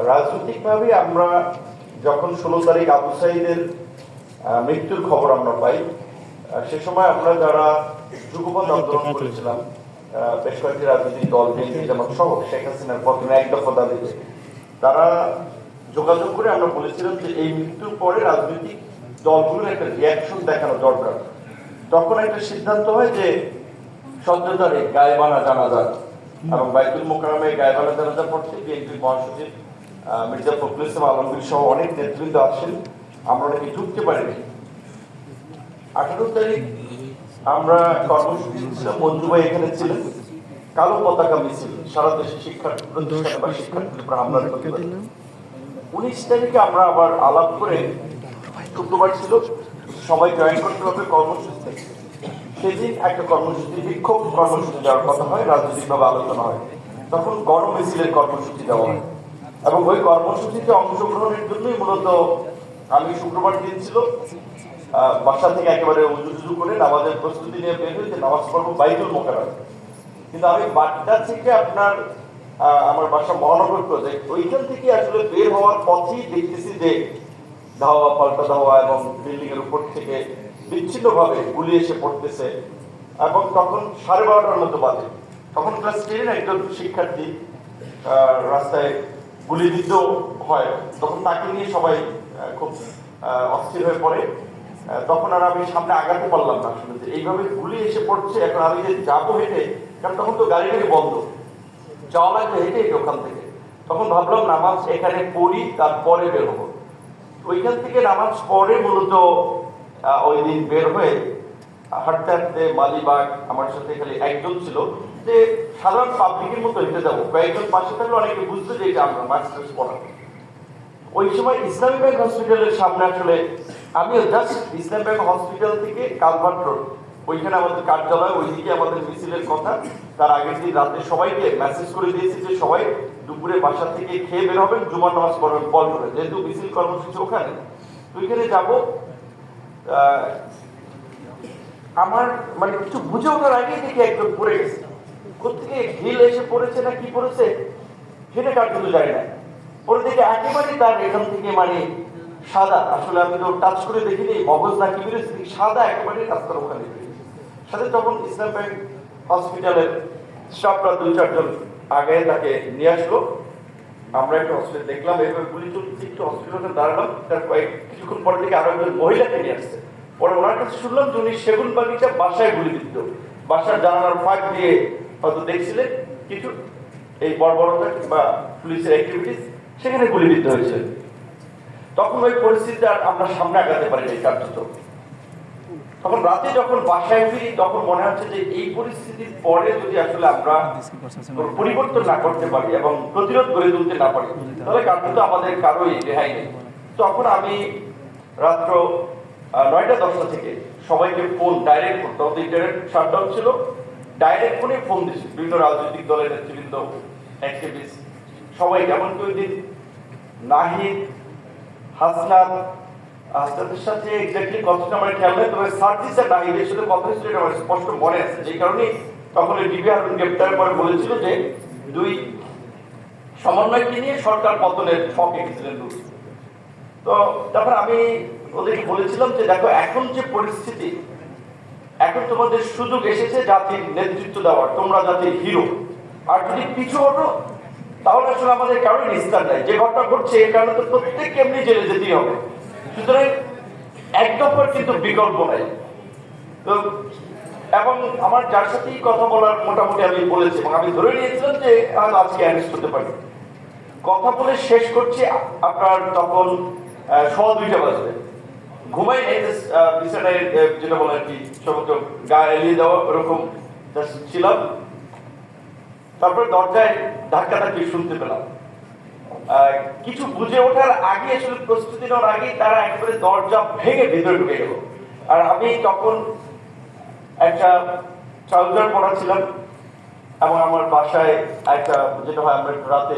রাজনৈতিকভাবে আমরা যখন 16 তারিখ আবু সাঈদের মৃত্যুর খবর আমরা পাই, সে সময় আমরা যারা যুগপৎ আন্দোলন করেছিলাম, বেশ কয়েকটি রাজনৈতিক দল বিএনপি জামাত সহ শেখ হাসিনার প্রথমে এক দফা দাবিতে তারা যোগাযোগ করে আমরা বলেছিলাম যে এই মৃত্যুর পরে রাজনৈতিক দলগুলোর একটা রিয়াকশন দেখানো দরকার। তখন একটা সিদ্ধান্ত হয় যে 17 তারিখ গায়েবানা জানাজা এবং বাইতুল মোকাররমে গায়েবানা জানাজা পড়তে বিএনপির মহাসচিব মির্জা ফখরুল ইসলাম আলমগীর সহ অনেক নেতৃবৃন্দ আসেন, আমরা নাকি ঢুকতে পারিনি। 18 তারিখ আমরা কর্মসূচি ছিলাম, মঞ্জু ভাই এখানে ছিলেন, কালো পতাকা মিছিল সারা দেশে শিক্ষার্থী প্রতিষ্ঠানে বা শিক্ষার্থীদের উপর হামলার প্রতিবাদ। 19 তারিখে আমরা আবার আলাপ করে, শুক্রবার ছিল, সবাই জয়েন করতে হবে কর্মসূচিতে। সেদিন একটা কর্মসূচি, বিক্ষোভ কর্মসূচি দেওয়ার কথা হয়, রাজনৈতিকভাবে আলোচনা হয়। তখন গণমিছিলের কর্মসূচি দেওয়া হয় এবং ওই কর্মসূচিতে অংশগ্রহণের জন্যই মূলত আমি শুক্রবার দিন ছিল বাসা থেকে একেবারে উজু করে নামাজের প্রস্তুতি নিয়ে বের হয়েছে, নামাজ পড়বো বাইতুল মোকাররমে। কিন্তু আমি বাড্ডা থেকে আমার বাসা মহানগর প্রজেক্ট, ওইখান থেকে আসলে বের হওয়ার পথেই দেখতেছি যে ধাওয়া পাল্টা ধাওয়া এবং বিল্ডিং এর উপর থেকে বিচ্ছিন্ন ভাবে গুলি এসে পড়তেছে। এবং তখন 12:30টার মতো বাজে, তখন ক্লাস 10 একজন শিক্ষার্থী রাস্তায় গুলিবিদ্ধ হয়। তখন তাকে নিয়ে সবাই খুব অস্থির হয়ে পড়ে। তখন আর আমি সামনে আগাতে পারলাম না, আসলে যে এইভাবে গুলি এসে পড়ছে, এখন আমি যে যাবো হেঁটে, কারণ তখন তো গাড়ি বন্ধ, যাওয়া লাগবে হেঁটে ওখান থেকে। তখন ভাবলাম নামাজ এখানে পড়ি, তারপরে বের হবো। ওইখান থেকে নামাজ পড়ে মূলত ওই দিন বের হয়ে হাঁটতে হাঁটতে মালিবাগ, আমার সাথে খালি একজন ছিল, যে সাধারণ পাবলিকের মতো হেঁটে যাবো, কয়েকজন পাশে থাকলে অনেকে বুঝতে যে এটা আমরা মাস্টার্স পড়া। ওই সময় ইসলামী ব্যাংক হসপিটালের সামনে আসলে আমিও জাস্ট ইসলামী ব্যাংক হসপিটাল থেকে কালভার্ট রোড, ওইখানে আমাদের কার্যালয়, ওইদিকে আমাদের মিছিলের কথা। তার আগের দিন রাতে সবাইকে মেসেজ করে দিয়েছি যে সবাই দুপুরে বাসা থেকে খেয়ে বের হবেন, জুমার নামাজ পড়বেন কল করে, যেহেতু মিছিল কর্মসূচি ওখানে। ওইখানে যাব, আমার মানে কিছু বুঝে ওঠার আগেই দেখি একজন পড়ে গেছে। কোথেকে ঢিল এসে পড়েছে না কি পড়েছে সেটা কার কিন্তু যায় না। পরে দেখে একেবারে তার এখান থেকে মানে সাদা, আসলে আমি তো টাচ করে দেখিনি মগজ না কি বেরোচ্ছে, সাদা একেবারে রাস্তার ওখানে। সাথে তখন ইসলাম ব্যাংক হসপিটালের স্টাফরা 2-4 জন আগে তাকে নিয়ে আসলো। আমরা একটা হসপিটাল দেখলাম, এভাবে গুলি চলছে, একটু হসপিটালে দাঁড়ালাম। তার কিছুক্ষণ পরে থেকে আরো একজন মহিলাকে নিয়ে আসছে। পরে ওনার কাছে শুনলাম যে উনি সেগুন বাগিচা বাসায় গুলিবিদ্ধ, বাসার জানালার ফাঁক দিয়ে হয়তো দেখছিলেন কিছু এই বর্বরতা বা পুলিশের অ্যাক্টিভিটিস, সেখানে গুলিবিদ্ধ হয়েছে। তখন ওই পরিস্থিতিতে আর আমরা সামনে আগাতে পারি এই কার্যত। তখন রাতে যখন বাসায় ফিরি, তখন মনে হচ্ছে যে এই পরিস্থিতির পরে যদি আসলে আমরা পরিবর্তন না করতে পারি এবং প্রতিরোধ গড়ে তুলতে না পারি, তাহলে কার্যত আমাদের কারোই রেহাই নেই। তখন আমি রাত্র 9টা-10টা থেকে সবাইকে ফোন ডাইরেক্ট করতে হতো, ইন্টারনেট শাটডাউন ছিল, ডাইরেক্ট ফোনে ফোন দিচ্ছি বিভিন্ন রাজনৈতিক দলের নেতৃবৃন্দ, অ্যাক্টিভিস্ট সবাই। এমনকি ওই দিন নাহিদ, হাসনাতের সাথে এক্স্যাক্টলি কথাটা আমার খেয়াল নেই, তবে সার্জিস আর নাহিদের সাথে কথা হয়েছিল, এটা আমার স্পষ্ট মনে আছে। যে কারণে তখন ডিবি হারুন গ্রেপ্তারের পরে বলেছিল যে দুই সমন্বয়কে নিয়ে সরকার পতনের ছকে গেছিলেন। তো তারপর আমি ওদেরকে বলেছিলাম যে দেখো, এখন যে পরিস্থিতি, এখন তোমাদের সুযোগ এসেছে জাতির নেতৃত্ব দেওয়ার, তোমরা জাতির হিরো। আর যদি পিছু হটো তাহলে আসলে আমাদের কারোর নিস্তার নাই। যে ঘটনা ঘটছে এর কারণে তো প্রত্যেককে এমনি জেলে যেতেই হবে, সুতরাং এক দফার কিন্তু বিকল্প নাই। তো এবং আমার যার সাথেই কথা বলার মোটামুটি আমি বলেছি এবং আমি ধরে নিয়েছিলাম যে আজকে অ্যারেস্ট হতে পারি। কথা বলে শেষ করছি আপনার তখন 2:15 বাজবে। ঘুমাই নেই, বিছানায় যেটা বলে আর কি, সমস্ত গা এলিয়ে দেওয়া ওরকম ছিলাম। তারপর দরজায় ধাক্কাধাক্কি শুনতে পেলাম। কিছু বুঝে ওঠার আগে, আসলে প্রস্তুতি নেওয়ার আগে তারা একেবারে দরজা ভেঙে ভিতরে ঢুকে গেল। আর আমি তখন একটা ট্রাউজার পরা ছিলাম এবং আমার বাসায় একটা, যেটা হয় আমরা রাতে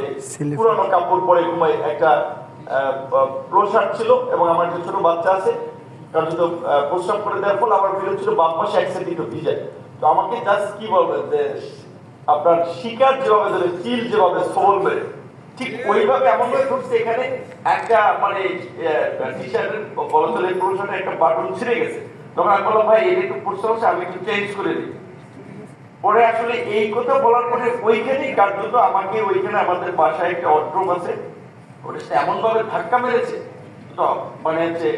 পুরানো কাপড় পরে ঘুমাই, একটা পোশাক ছিল এবং আমার একটা ছোট বাচ্চা আছে, কারণ তো প্রস্রাব করে দেওয়ার ফলে আমার ফিরে ছিল বাম পাশে এক সাইড একটু ভিজে। তো আমাকে জাস্ট কি বলবেন যে আপনার শিকার যেভাবে ধরে, চিল যেভাবে সোল মেরে ঠিক ওইভাবে এমন ভাবে ঢুকছে এখানে একটা মানে টি শার্টের বলতলের পুরুষটা একটা বাটন ছিঁড়ে গেছে। তখন আমি বললাম ভাই এটা একটু পড়তে হচ্ছে, আমি একটু চেঞ্জ করে দিই। পরে আসলে এই কথা বলার পরে ওইখানেই কার্যত আমাকে ওইখানে আমাদের বাসায় একটা ওয়ার্ডরোব আছে, ওটা এমন ভাবে ধাক্কা মেরেছে তো মানে হচ্ছে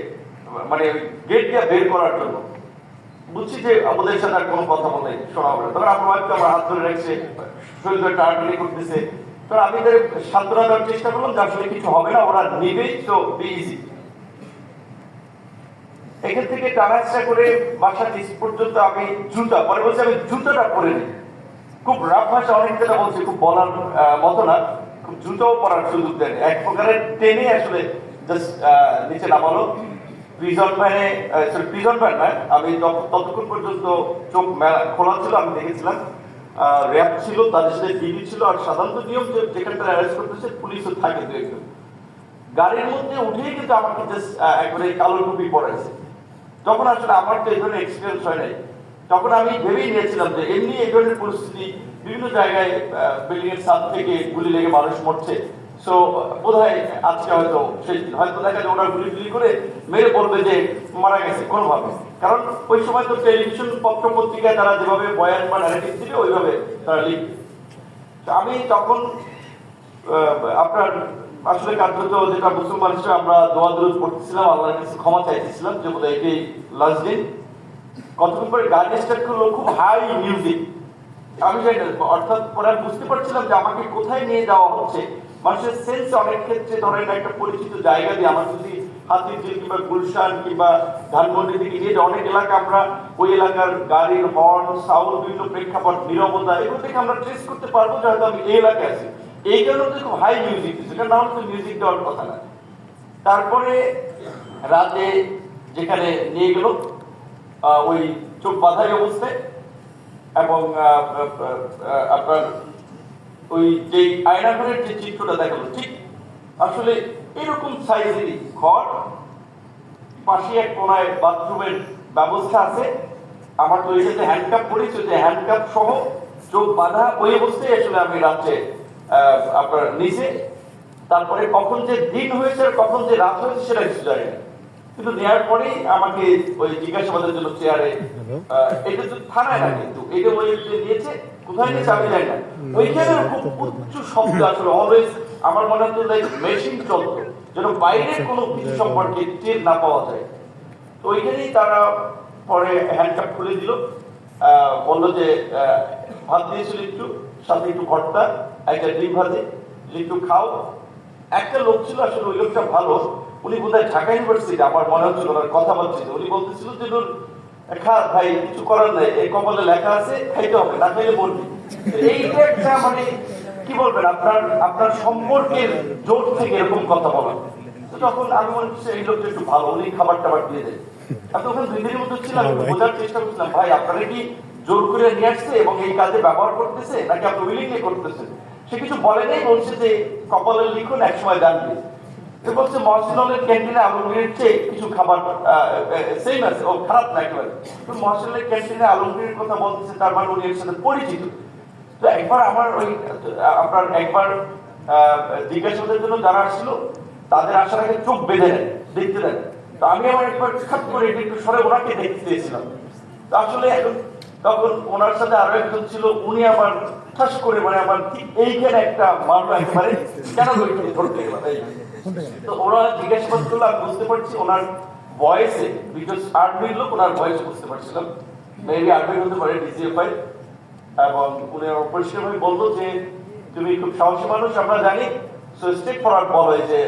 মানে গেট দিয়ে বের করার জন্য। বুঝছি যে আমাদের সাথে আর কোনো কথা বলে শোনা হবে না। তখন আমার ওয়াইফকে আমার হাত ধরে রাখছে, শরীরে টানাটানি করতেছে। তো আমি তাদের সান্ত্বনা দেওয়ার চেষ্টা করলাম যে আসলে কিছু হবে না, ওরা নিবেই, তো বি ইজি। এখান থেকে টানা চেষ্টা করে বাসার নিচ পর্যন্ত আমি জুতা পরে বলছি আমি জুতাটা পরে নিই। খুব রাফ ভাষা অনেক যেটা বলছে, খুব বলার মতো না, খুব জুতাও পরার সুযোগ দেন, এক প্রকারের টেনে আসলে জাস্ট নিচে নামালো। প্রিজন ভ্যানে প্রিজন ভ্যান নয়, আমি ততক্ষণ পর্যন্ত চোখ খোলা ছিল, আমি দেখেছিলাম র্যাব ছিল, তাদের সাথে ডিবি ছিল। আর সাধারণত নিয়ম যে যেখানে তারা অ্যারেস্ট করতেছে পুলিশও থাকে দু একজন। গাড়ির মধ্যে উঠেই কিন্তু আমাকে জাস্ট একবারে কালো টুপি পড়াইছে। তখন আসলে আমার তো এই ধরনের এক্সপিরিয়েন্স হয় নাই। তখন আমি ভেবেই নিয়েছিলাম যে এমনি এই ধরনের পরিস্থিতি, বিভিন্ন জায়গায় বিল্ডিং এর ছাদ থেকে গুলি লেগে মানুষ মরছে, সো বোধহয় আজকে হয়তো হয়তো দেখা যায় ওরা গুলি করে মেরে বলবে যে মারা গেছে কোনোভাবে। কারণ ওই সময় তো টেলিভিশন পত্র পত্রিকায় তারা যেভাবে বয়ান বা ন্যারেটিভ দিবে ওইভাবে তারা লিখবে। আমি তখন আপনার আসলে কার্যত যেটা মুসলমান হিসেবে আমরা দোয়া দরুদ পড়তেছিলাম, আল্লাহর কাছে ক্ষমা চাইতেছিলাম যে বোধহয় এটাই লাস্ট দিন। কতক্ষণ পরে গাড়ি স্টার্ট করলো, খুব হাই মিউজিক, আমি জানি না, অর্থাৎ পরে আমি বুঝতে পারছিলাম যে আমাকে কোথায় নিয়ে যাওয়া হচ্ছে। মানুষের সেন্স অনেক ক্ষেত্রে ধরেন একটা পরিচিত জায়গা দিয়ে আমার যদি হাতিরঝিল কিংবা গুলশান কিংবা ধানমন্ডির দিকে নিয়ে অনেক এলাকা আমরা ওই এলাকার গাড়ির হর্ন সাউন্ড, বিভিন্ন প্রেক্ষাপট, নীরবতা, এগুলো থেকে আমরা ট্রেস করতে পারবো যে হয়তো আমি এই এলাকায় আছি। এই কারণে খুব হাই মিউজিক দিচ্ছে, এটা না হলে তো মিউজিক দেওয়ার কথা না। তারপরে রাতে যেখানে নিয়ে গেল ওই চোখ বাঁধাই অবস্থায়, এবং আপনার ওই যে আয়নাঘরের যে চিত্রটা দেখালো ঠিক আসলে এরকম সাইজেরই ঘর, পাশে এক কোনায় বাথরুমের ব্যবস্থা আছে। আমার তো এটাতে হ্যান্ডকাপ পড়েছে, যে হ্যান্ডকাপ সহ চোখ বাঁধা ওই অবস্থায় আসলে আমি রাত্রে আপনার নিচে। তারপরে কখন যে দিন হয়েছে আর কখন যে রাত হয়েছে সেটা কিছু জানি না, কিন্তু নেওয়ার পরেই আমাকে ওই জিজ্ঞাসাবাদের জন্য চেয়ারে, এটা তো থানায় না, কিন্তু এটা ওই দিয়েছে, কোথায় নিয়েছে আমি জানি না। ওইখানে খুব উচ্চ শব্দ আসলে অলওয়েজ আমার মনে হতো লাইক মেশিন চলতো, যেন বাইরের কোনো কিছু সম্পর্কে টের না পাওয়া যায়। তো ওইখানেই তারা পরে হ্যান্ডকাপ খুলে দিল, বললো যে ভাত দিয়েছিল একটু, সাথে একটু ভর্তা, একটা ডিম ভাজি, যে একটু খাও। একটা লোক ছিল আসলে, ওই লোকটা ভালো, উনি বোধহয় ঢাকা ইউনিভার্সিটি, আমার মনে হচ্ছিল ওনার কথা বলছিল, উনি বলতেছিল যে খা ভাই, কিছু করার নাই, এই কপালে লেখা আছে, খাইতে হবে, না খাইলে বলবি। এইটা একটা মানে কি বলবেন, আপনার আপনার সম্পর্কের জোর থেকে এরকম কথা বলা। তো তখন আমি মনে করছি এই লোকটা একটু ভালো, উনি খাবার টাবার দিয়ে দেয়। আমি তখন দুই দিনের মধ্যে ছিলাম, বোঝার চেষ্টা করছিলাম ভাই আপনারা কি জোর করে নিয়ে আসছে এবং এই কাজে ব্যবহার করতেছে নাকি আপনি উইলিংলি করতেছেন। সে কিছু বলে নাই, বলছে যে কপালের লিখুন, এক সময় জানবে। বলছে মহসিনের ক্যান্টিনে আলমগীরের চেয়ে কিছু খাবার সেম আছে, ও খারাপ না একেবারে। মহসিনের ক্যান্টিনে আলমগীরের কথা বলতেছে, তার মানে উনি এর সাথে পরিচিত। তো একবার আমার ওই আপনার একবার জিজ্ঞাসাবাদের জন্য যারা আসছিল তাদের আসার আগে চোখ বেঁধে নেয়, দেখতে দেন। তো আমি আমার একবার খাপ করে একটু সরে ওনাকে দেখতে চেয়েছিলাম। তো আসলে তখন ওনার সাথে আরো একজন ছিল, উনি আমার ঠাস করে মানে আমার ঠিক এইখানে একটা মারলো একেবারে, কেন ধরতে গেলাম। তো ওরা জিজ্ঞাসাবাদ করলো, আমি বুঝতে পারছি ওনার ভয়েসে, বিকজ আর্মির লোক, ওনার ভয়েস বুঝতে পারছিলাম, মেবি আর্মির হতে পারে, ডিজিএফআই। এবং উনি পরিষ্কারভাবে বললো যে তুমি খুব সাহসী মানুষ, আমরা জানি, সো স্টেপ ফরওয়ার্ড বলো যে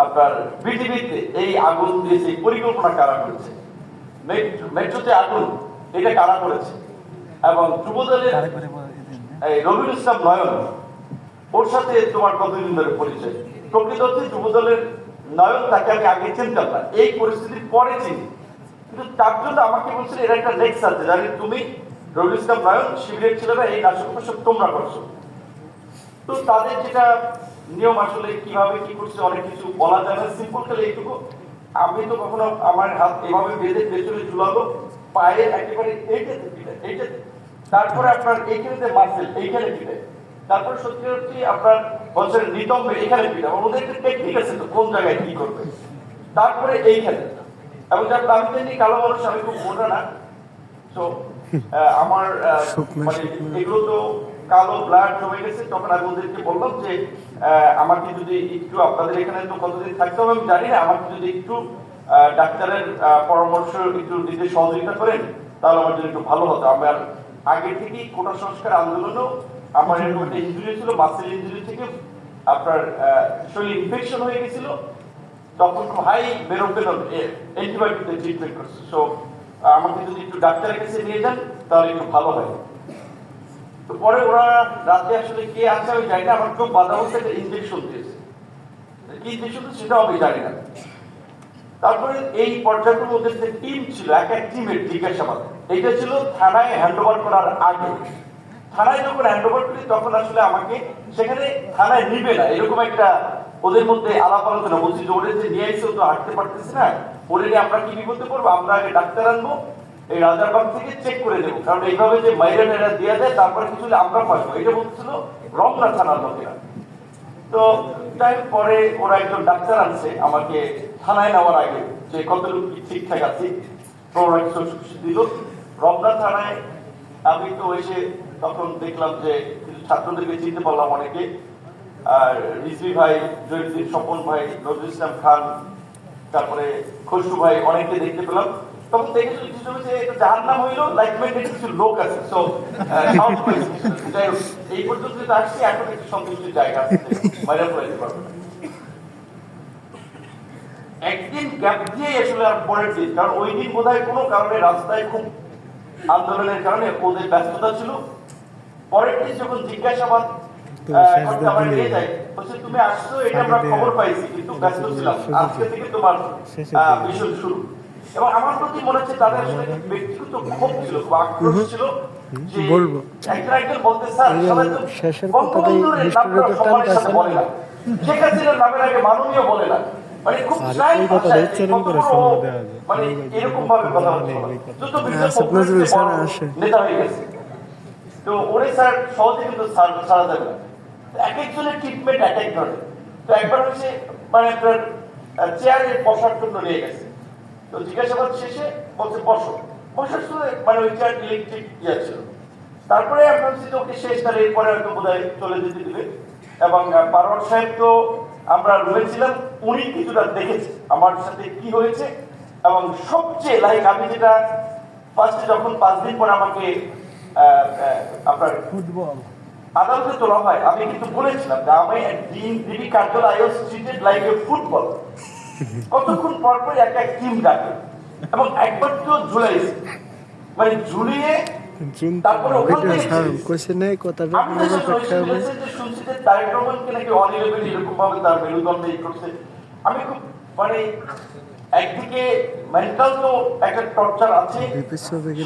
আপনার পৃথিবীতে এই আগুন দিয়েছে, পরিকল্পনা কারা করেছে, মেট্রোতে আগুন এটা কারা করেছে। এবং যুবদলের রবিউল ইসলাম নয়ন, ওর সাথে তোমার কতদিন ধরে পরিচয়? প্রকৃত হচ্ছে যুবদলের নয়ন, তাকে আমি আগে চিনতাম না, এই পরিস্থিতির পরে চিনি। কিন্তু তার জন্য আমাকে বলছিল এর একটা লেক্স আছে, জানি তুমি রবিউল ইসলাম নয়ন শিবিরের ছেলেরা এই নাশক সব তোমরা করছো। তো তাদের যেটা নিয়ম আসলে কিভাবে কি করছে অনেক কিছু বলা যায় না, সিম্পল খেলে এইটুকু, আমি তো কখনো আমার হাত এভাবে বেঁধে পেছনে ঝুলালো, পায়ে একেবারে এইটাতে পিটায়, এইটাতে, তারপরে আপনার এইখানে মাসেল এইখানে পিটায়, তারপরে সত্যি সত্যি আপনার বলছেন নিতম্বে এখানে পিটা, ওদের একটা টেকনিক আছে তো কোন জায়গায় কি করবে, তারপরে এইখানে। এবং যার আমি জানি কালো মানুষ, আমি খুব মোটা না, তো আমার মানে এগুলো তো কালো ব্লাড জমে গেছে। তখন আমি ওদেরকে বললাম যে আমাকে যদি একটু, আপনাদের এখানে তো কতদিন থাকতে হবে আমি জানি না, আমাকে যদি একটু ডাক্তারের পরামর্শ একটু দিতে সহযোগিতা করেন তাহলে আমার জন্য একটু ভালো হতো। আমার আগে থেকেই কোটা সংস্কার আন্দোলনেও আমার এরকম একটা ইঞ্জুরি ছিল, মাসেল ইঞ্জুরি থেকে আপনার শরীরে ইনফেকশন হয়ে গেছিল, তখন খুব হাই বেরোবেন অ্যান্টিবায়োটিক ট্রিটমেন্ট করছে। সো আমাকে যদি একটু ডাক্তারের কাছে নিয়ে যান তাহলে একটু ভালো হয়। তো পরে ওরা রাতে আসলে কে আছে আমি জানি না, আমার খুব বাধা হচ্ছে একটা ইনজেকশন দিয়েছে, কি ইনজেকশন সেটাও আমি জানি না। তারপরে এই পর্যায়গুলোর মধ্যে যে টিম ছিল, এক এক টিমের জিজ্ঞাসাবাদ, এটা ছিল থানায় হ্যান্ড ওভার করার আগে। থানায় যখন হ্যান্ড ওভার করি তখন আসলে আমাকে সেখানে থানায় নিবে না, এরকম একটা ওদের মধ্যে আলাপ আলোচনা। বলছি যে ওরে যে নিয়ে এসে তো হাঁটতে পারতেছে না, ওরে নিয়ে আমরা কি বিপদে পড়বো, আমরা আগে ডাক্তার আনবো, এই রাজারবাগ থেকে চেক করে দেবো, কারণ এইভাবে যে মাইরা মেরা দেওয়া যায় তারপরে কিছু আমরা পাবো, এটা বলছিল রমনা থানার লোকেরা। তো তাই পরে ওরা একজন ডাক্তার আনছে আমাকে থানায় নেওয়ার আগে, যে কতটুকু ঠিকঠাক আছে, ওরা কিছু দিল। রমনা থানায় আমি তো এসে তখন দেখলাম যে কিছু ছাত্রদেরকে চিনতে পারলাম অনেকে, আর রিজভি ভাই, জয়ীদ্দিন, স্বপন ভাই, নজরুল ইসলাম খান, তারপরে খসরু ভাই, অনেককে দেখতে পেলাম। তখন দেখে কিছু যে যার নাম হইলো লাইক মাইন্ডেড কিছু লোক আছে। সো যাই হোক, এই পর্যন্ত যেটা আসছি, এখন একটু সন্তুষ্টির জায়গা আছে, বাইরে পড়াইতে পারবো না। একদিন গ্যাপ দিয়ে আসলে আর পরের দিন, কারণ ওই দিন বোধ হয় কোনো কারণে রাস্তায় খুব আন্দোলনের কারণে ওদের ব্যস্ততা ছিল। পরের দিন যখন জিজ্ঞাসাবাদ করতে আমার নিয়ে যায়, বলছে তুমি আসছো, এটা আমরা খবর পাইছি কিন্তু ব্যস্ত ছিলাম, আজকে থেকে তোমার মিশন শুরু। এবং আমার প্রতি মনে হচ্ছে তাদের ব্যক্তিগত ক্ষোভ ছিল, খুব আক্রোশ ছিল। বলবো একজন একজন বলতে, স্যার সবাই তো বঙ্গবন্ধুর নামটা সম্মানের সাথে বলে না, শেখ হাসিনার নামের আগে মাননীয় বলে না, মানে খুব চাই মানে এরকম ভাবে কথা বলছে, নেতা হয়ে গেছে। তো ওরে স্যার সহজে কিন্তু ছাড়া যাবে না, এক একজনের ট্রিটমেন্ট এক এক ধরনের। তো একবার হচ্ছে মানে আপনার চেয়ারে বসার জন্য নিয়ে গেছে, তো জিজ্ঞাসাবাদ শেষে বলছে বসো, বসার সময় মানে ওই চেয়ার ইলেকট্রিক ইয়ে ছিল। তারপরে আপনার ওকে শেষ, তার এরপরে হয়তো বোধ হয় চলে যেতে দিবে। এবং পারওয়ার সাহেব তো আমরা রয়েছিলাম, উনি কিছুটা দেখেছে আমার সাথে কি হয়েছে। এবং সবচেয়ে লাইক আমি যেটা ফার্স্টে যখন 5 দিন পর আমাকে আপনার ফুটবল আদালতে তোলা হয়, আমি কিন্তু বলেছিলাম যে আমি ডিবি কার্যালয় I was treated like a football. কতক্ষণ পর পর এক এক টিম ডাকে, এবং একবার তো ঝুলাইছে, মানে ঝুলিয়ে তারপরে ওখান থেকে শুনছি যে তারেক রহমানকে নাকি অনিলেবেল এরকম ভাবে তার মেরুদণ্ডে করছে। আমি খুব মানে একদিকে মেন্টাল তো একটা টর্চার আছে,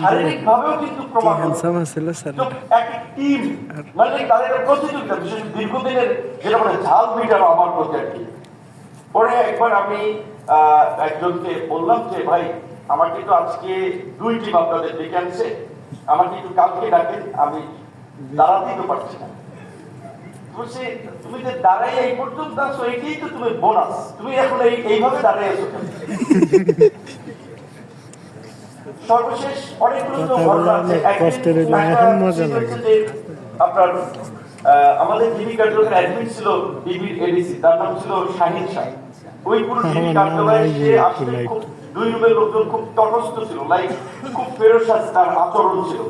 শারীরিক ভাবেও কিন্তু প্রমাণ এক টিম মানে তাদের প্রতিযোগিতা, বিশেষ দীর্ঘদিনের যেটা মানে ঝাল মিটানো আমার প্রতি আর কি। পরে একবার আমি একজনকে বললাম যে ভাই আমাকে তো আজকে 2 টিম আপনাদের ডেকে আনছে, আমাকে একটু কালকে ডাকেন, আমি দাঁড়াতেই তো পারছি না। বলছে তুমি যে দাঁড়াই এই পর্যন্ত আসো, এইটাই তো তুমি বোনাস, তুমি এখন এইভাবে দাঁড়াই আছো। সর্বশেষ অনেকগুলো তো ঘটনা আছে, আপনার আমাদের ডিবি কার্যালয়ের অ্যাডমিন ছিল ডিবির এডিসি, তার নাম ছিল শাহিন শাহ। ওই পুরো ডিবি কার্যালয়ে সে আসলে খুব 2 রুমের লোকজন খুব তটস্থ ছিল, লাইক খুব ফেরোসাজ তার আচরণ ছিল।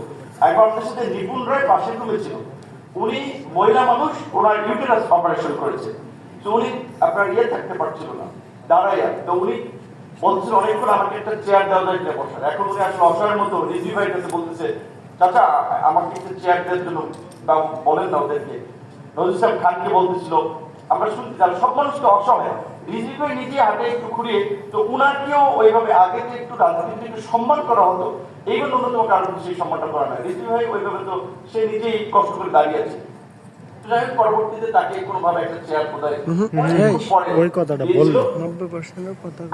একবার আমাদের সাথে নিপুণ রায় পাশে রুমে ছিল, উনি মহিলা মানুষ, ওনার ইউটেরাস অপারেশন করেছে, তো উনি আপনার থাকতে পারছিল না দাঁড়াইয়া। তো উনি বলছিল অনেকক্ষণ আমাকে একটা চেয়ার দেওয়া যায় কিনা বসার। এখন উনি আসলে অসহায়ের মতো রিজভি ভাইয়ের কাছে বলতেছে, চাচা আমাকে একটা চেয়ার দেওয়ার জন্য বলেন না ওদেরকে। নজরুল ইসলাম খানকে বলতেছিল, আমরা শুনতে চাই সব মানুষ তো অসহায়। রিজভি ভাই নিজে হাতে একটু ঘুরিয়ে, তো উনাকেও ওইভাবে আগে যে একটু রাজনীতিতে একটু সম্মান করা হতো, এইগুলো অন্যতম কারণ সেই সম্মানটা করা না। রিজভি ভাই ওইভাবে তো সে নিজেই কষ্ট করে দাঁড়িয়ে আছে। পরবর্তীতে তাকে কোনোভাবে একটা চেয়ার কোথায়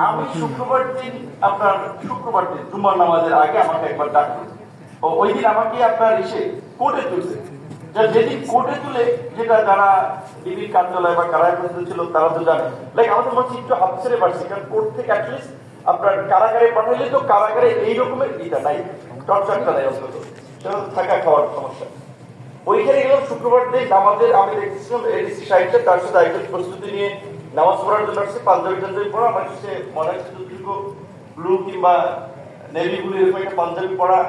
আমি শুক্রবার দিন জুমার নামাজের আগে আমাকে একবার ডাকলো, ওই দিন আমাকে আপনার এসে কোর্টে তুলছে। যেদিন কোর্টে তুলে, যেটা যারা ডিবির কার্যালয় বা কারাগারে ছিল তারা তো জানে, লাইক আমাদের মধ্যে একটু হাত ছেড়ে পারছি, কারণ কোর্ট থেকে অ্যাটলিস্ট আপনার কারাগারে পাঠাইলে তো কারাগারে এই রকমের ইটা নাই, টর্চারটা নাই, অন্তত সেটা থাকা খাওয়ার সমস্যা। ওইখানে গেলাম শুক্রবার দিন নামাজের, আমি দেখছিলাম এডিসি সাহেবটা তার সাথে আরেকজন প্রস্তুতি নিয়ে নামাজ পড়ার জন্য আসছে, পাঞ্জাবি টাঞ্জাবি পড়া, আমার কাছে মনে হচ্ছে যতটুকু ব্লু কিংবা নেভি ব্লু এরকম একটা পাঞ্জাবি পড়া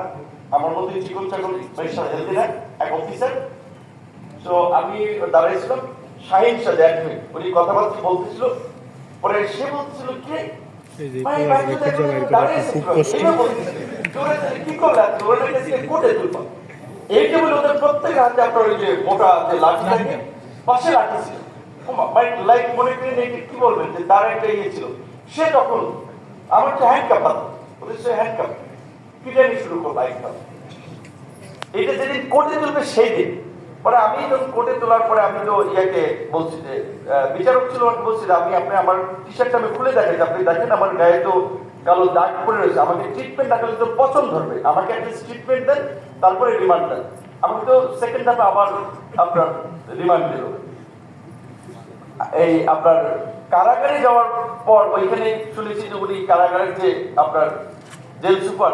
আমার মধ্যে চিকন চাকন হেলদি না এক অফিসার। তো আমি দাঁড়াইছিলাম, শাহিন সাথে এক মিনিট উনি কথাবার্তা বলতেছিল, পরে সে বলতেছিল কি এইটা বলে ওদের প্রত্যেকের হাতে আপনার ওই যে মোটা যে লাঠি থাকে, পাশে লাঠি ছিল, লাইক মনে করেন কি বলবেন যে তার একটা ইয়ে ছিল। সে তখন আমার যে হ্যান্ডকাপ হাত, ওদের সে হ্যান্ডকাপ পিটানি শুরু করলো একদম। এটা যেদিন কোর্টে তুলবে সেই দিন, পরে আমি যখন কোর্টে তোলার পরে আমি তো ইয়াকে বলছি যে বিচারক ছিল, বলছি যে আপনি আমার টি শার্টটা আমি খুলে দেখাই, আপনি দেখেন আমার গায়ে তো কালো দাগ পড়ে রয়েছে, আমাকে ট্রিটমেন্ট দেখালে তো পছন্দ ধরবে, আমাকে একটা ট্রিটমেন্ট দেন তারপরে রিমান্ড দেন। আমাকে তো সেকেন্ড হাফে আবার আপনার রিমান্ড দিল। এই আপনার কারাগারে যাওয়ার পর ওইখানে শুনেছি যে উনি কারাগারের যে আপনার জেল সুপার,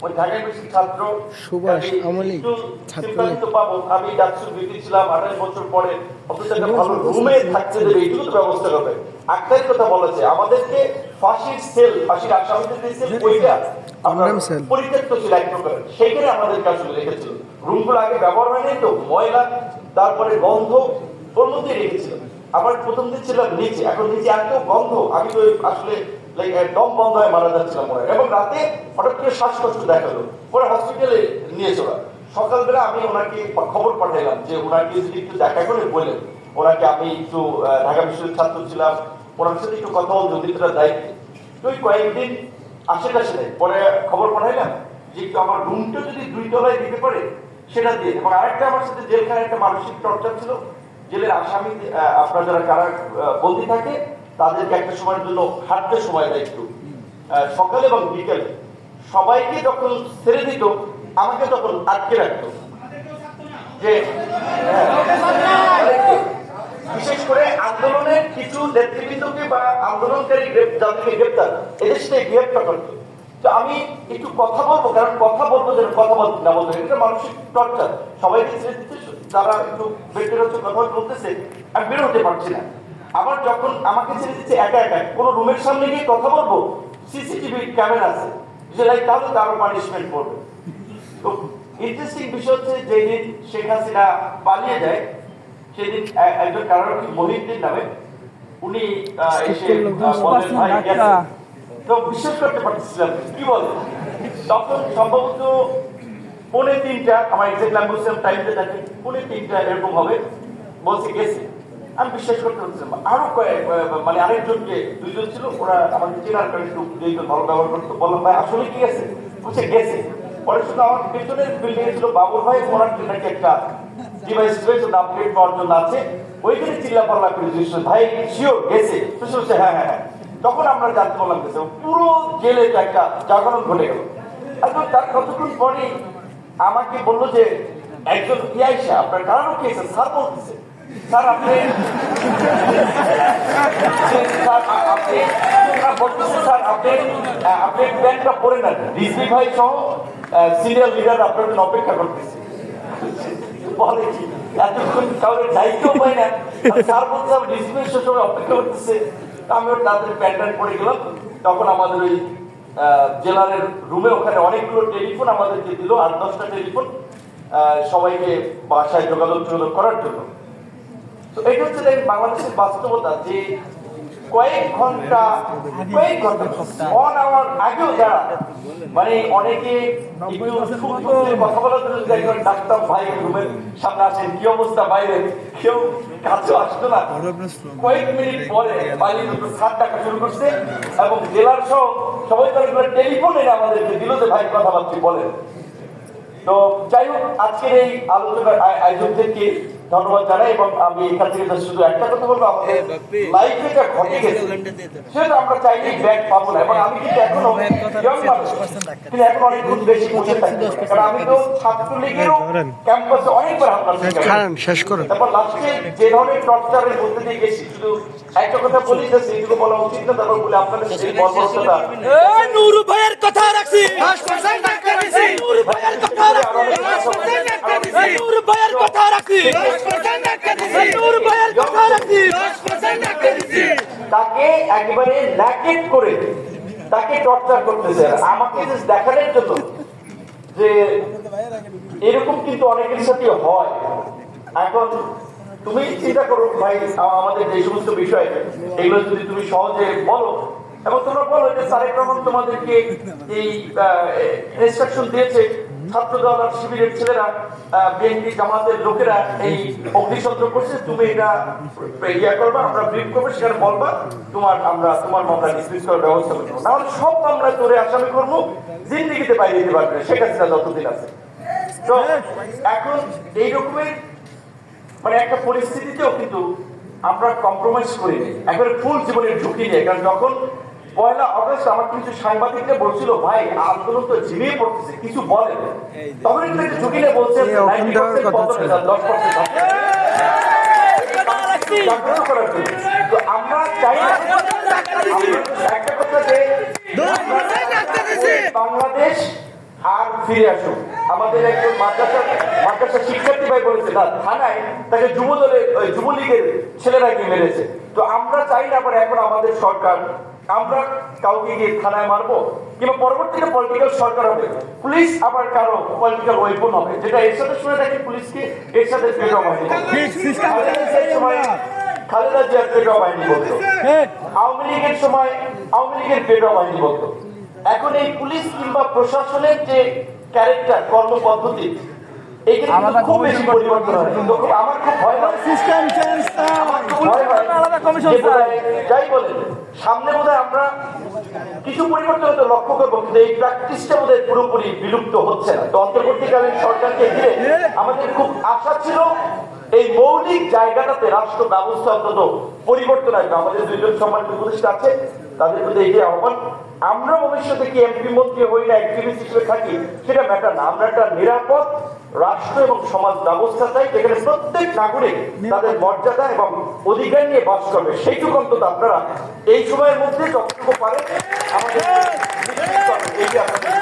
ওই ঢাকা ইউনিভার্সিটির ছাত্র সুভাষ আমলি ছাত্র পাবো। আমি ডাকসু বিপি ছিলাম 28 বছর পরে, অথচ একটা ভালো রুমে থাকতে দেবে এইটুকু তো ব্যবস্থা করবে। আক্তারের কথা বলেছে আমাদেরকে ফাঁসির সেল, ফাঁসির আসামিদের যে সেল, ওইটা আপনার পরিত্যক্ত ছিল এক প্রকার, সেইখানে আমাদেরকে আসলে রেখেছিল। রুমগুলো আগে ব্যবহার হয়নি তো, ময়লা তারপরে গন্ধ ওর মধ্যে রেখেছিল। আমার প্রথম দিন ছিলাম নিচে, এখন নিচে এত গন্ধ, আমি তো আসলে দম বন্ধ হয়ে মারা যাচ্ছিলাম মনে হয়। এবং রাতে হঠাৎ করে শ্বাসকষ্ট দেখা গেল, পরে হসপিটালে নিয়েছে ওরা। সকালবেলা আমি ওনাকে খবর পাঠাইলাম যে ওনাকে যদি একটু দেখা করে বললেন, ওনাকে আমি একটু ঢাকা বিশ্ববিদ্যালয়ের ছাত্র ছিলাম, ওনার সাথে একটু কথা বলতে অধিকটা দায়িত্ব। তো ওই কয়েকদিন আশেপাশে নেই, পরে খবর পাঠাইলাম যে একটু আমার রুমটা যদি 2 তলায় দিতে পারে সেটা দিয়ে। এবং আরেকটা আমার সাথে জেলখানায় একটা মানসিক টর্চার ছিল, জেলের আসামি আপনার যারা কারা বন্দী থাকে তাদেরকে একটা সময়ের জন্য হাঁটতে সময় দেয় একটু, সকালে এবং বিকেলে। সবাইকে যখন ছেড়ে দিত আমাকে তখন আটকে রাখতো, যে বিশেষ করে আন্দোলনের কিছু নেতৃবৃন্দকে বা আন্দোলনকারী যাদেরকে গ্রেপ্তার, এদের সাথে গ্রেপ্তার করতো। তো আমি একটু কথা বলবো, কারণ কথা বলবো যেন কথা বলতে না বলতে, এটা মানসিক টর্চার। সবাইকে ছেড়ে দিতে, যারা একটু বেটার হচ্ছে কথা বলতেছে, আমি বের হতে পারছি না। আবার যখন আমাকে ছেড়ে দিচ্ছে একা একা কোন রুমের সামনে গিয়ে কথা বলবো, সিসিটিভি ক্যামেরা আছে, যে লাইক তাহলে তারও পানিশমেন্ট করবে। তো ইন্টারেস্টিং বিষয় হচ্ছে যেদিন শেখ হাসিনা পালিয়ে যায়, সেদিন একজন কারারক্ষী মহিউদ্দিন নামে উনি এসে বলেন ভাই গেছে। তো বিশ্বাস করতে পারছিলাম কি বলে, তখন সম্ভবত 2:45, আমার এক্সাক্ট নাম বলছিলাম টাইমটা দেখে 2:45 এরকম হবে, বলছে গেছে। আমি বিশ্বাস করতে পারছিলাম। আরো মানে আরেকজনকে, 2জন ছিল, ওরা আমাকে চেনার কারণে একটু ভালো ব্যবহার করতো। বললাম ভাই আসলে কি গেছে? বলছে গেছে। পরে শুধু আমার পেছনের বিল্ডিং এ ছিল বাবুর ভাই, ওনার নাকি একটা ডিভাইস রয়েছে, আপডেট পাওয়ার জন্য আছে, ওইখানে চিল্লা পাল্লা করে ভাই শিওর গেছে? বলছে হ্যাঁ হ্যাঁ হ্যাঁ। তখন আমরা জানতে পারলাম গেছে। পুরো জেলে একটা জাগরণ ঘটে গেল। এখন তার কতক্ষণ পরে আমাকে বললো যে একজন ইয়াইসা আপনার কারণ কি আছে, স্যার বলতেছে স্যার আপনি আপনি প্যান্টটা পরে নেন, রিজভি ভাই সহ সিনিয়র লিডার আপনার জন্য অপেক্ষা করতেছে। বলে কি এতক্ষণ কাউকে দায়িত্ব পাই না, স্যার বলতে রিজভি সময় অপেক্ষা করতেছে। আমিও তাদের প্যান্ট পরে গেলাম। তখন আমাদের ওই জেলারের রুমে ওখানে অনেকগুলো টেলিফোন আমাদেরকে দিল, 8-10টা টেলিফোন, সবাইকে বাসায় যোগাযোগ করার জন্য। তো এটা হচ্ছে বাংলাদেশের বাস্তবতা, যে কয়েক ঘন্টা 1 আওয়ার আগেও যারা মানে অনেকে কথা বলার জন্য ডাক্তার ভাই রুমের সামনে আসেন, কি অবস্থা বাইরে, কেউ কাছে আসতো না। কয়েক মিনিট পরে বাইরে সাত ডাকা শুরু করছে এবং জেলার সহ সবাই তারা টেলিফোন এনে আমাদেরকে দিল যে ভাই কথাবার্তা বলেন। তো যাই হোক, আজকের এই আলোচনার আয়োজকদেরকে ধন্যবাদ জানাই। এবং আমি এখান থেকে শুধু একটা কথা বলবো, আমাদের লাইফে যা ঘটে গেছে সেটা আমরা চাইলে ব্যাক পাবো না। এবং আমি কিন্তু এখনো ইয়ং মানুষ, কিন্তু এখন অনেক বেশি বুঝে থাকি, কারণ আমি তো ছাত্রলীগেরও ক্যাম্পাসে অনেকবার হামলা খান শেষ করুন। তারপর লাস্টে যে ধরনের টর্চারের মধ্যে দিয়ে গেছি, শুধু একটা কথা বলি যে সেইটুকু বলা উচিত না, তারপর বলে আপনাদের সেই বর্বরতাটা নূর ভাইয়ের কথা রাখছি, 10% টাকা দিছি, নূর ভাইয়ের কথা রাখছি, 10% টাকা দিছি, নূর ভাইয়ের কথা রাখছি, 10% টাকা দিছি, নূর ভাইয়ের কথা রাখছি, 10% টাকা দিছি। তাকে একেবারে ন্যাকেড করে তাকে টর্চার করতেছে। আর আমাকে just দেখানোর জন্য যে এরকম কিন্তু অনেকের সাথে হয়। এখন তুমি চিন্তা করো ভাই, আমাদের যে সমস্ত বিষয় এগুলো যদি তুমি সহজে বলো, এবং তোমরা বলো যে তারেক রহমান তোমাদেরকে এই ইনস্ট্রাকশন দিয়েছে, ছাত্রদল আর শিবিরের ছেলেরা, বিএনপি জামাতের লোকেরা এই অগ্নিসংযোগ করছে, তুমি এটা ইয়া করবা, আমরা ব্রিফ করবো, সেখানে বলবা আমরা তোমার মামলা ডিসমিস করার ব্যবস্থা করবো, নাহলে সব মামলা তোরে আসামি করবো, জিন্দিগিতে বাইরে দিতে পারবে না, শেখ হাসিনা যতদিন আছে। তো এখন এই রকমের মানে একটা পরিস্থিতিতেও কিন্তু আমরা কম্প্রোমাইজ করিনি, একেবারে ফুল জীবনের ঝুঁকি নিয়ে। কারণ যখন 1 আগস্ট আমার কিছু সাংবাদিকরা বলছিল, ভাই আন্দোলন তো ঝিমিয়ে পড়তেছে, কিছু বলেন, তখন কিন্তু একটা ঝুঁকি নিয়ে বলছে 90% বন্ধ হয়ে যাবে, 10% জাগ্রত করার জন্য। তো আমরা চাই না, একটা কথা যে বাংলাদেশ আর ফিরে আসুক। আমাদের একজন মাদ্রাসা শিক্ষার্থী ভাই বলেছে, না থানায় তাকে যুবলীগের ছেলেরা গিয়ে মেরেছে। তো আমরা চাই না আবার এখন আমাদের সরকার, আমরা কাউকে গিয়ে থানায় মারবো, কিংবা পরবর্তীতে পলিটিক্যাল সরকার হবে, পুলিশ আবার কারো পলিটিক্যাল ওয়েপন হবে, যেটা এর সাথে শুনে রাখি পুলিশকে এর সাথে পেটাও বাহিনী, খালেদা জিয়ার পেটাও বাহিনী বলতো, আওয়ামী লীগের সময় আওয়ামী লীগের পেটাও বাহিনী বলতো। এখন এই পুলিশ কিংবা প্রশাসনের যে ক্যারেক্টার, কর্মপদ্ধতি, এগুলো খুব বেশি পরিবর্তন হয়। আমার খুব ভয় হয়, যাই বলেন সামনে বোধহয় আমরা কিছু পরিবর্তন হয়তো লক্ষ্য করবো, কিন্তু এই প্র্যাকটিসটা বোধহয় পুরোপুরি বিলুপ্ত হচ্ছে না। তো অন্তর্বর্তীকালীন সরকারকে ঘিরে আমাদের খুব আশা ছিল এই মৌলিক জায়গাটাতে রাষ্ট্র ব্যবস্থা অন্তত পরিবর্তন আসবে। আমাদের 2 জন সম্মানিত উপদেষ্টা আছে, তাদের প্রতি এই যে আহ্বান, আমরা ভবিষ্যতে কি এমপি মন্ত্রী হই না অ্যাক্টিভিস্ট হিসেবে থাকি সেটা ম্যাটার না, আমরা একটা নিরাপদ রাষ্ট্র এবং সমাজ ব্যবস্থা চাই, যেখানে প্রত্যেক নাগরিক তাদের মর্যাদা এবং অধিকার নিয়ে বাস করবে। সেইটুকু অন্তত আপনারা এই সময়ের মধ্যে যতটুকু পারেন আমাদের এই যে আপনাদের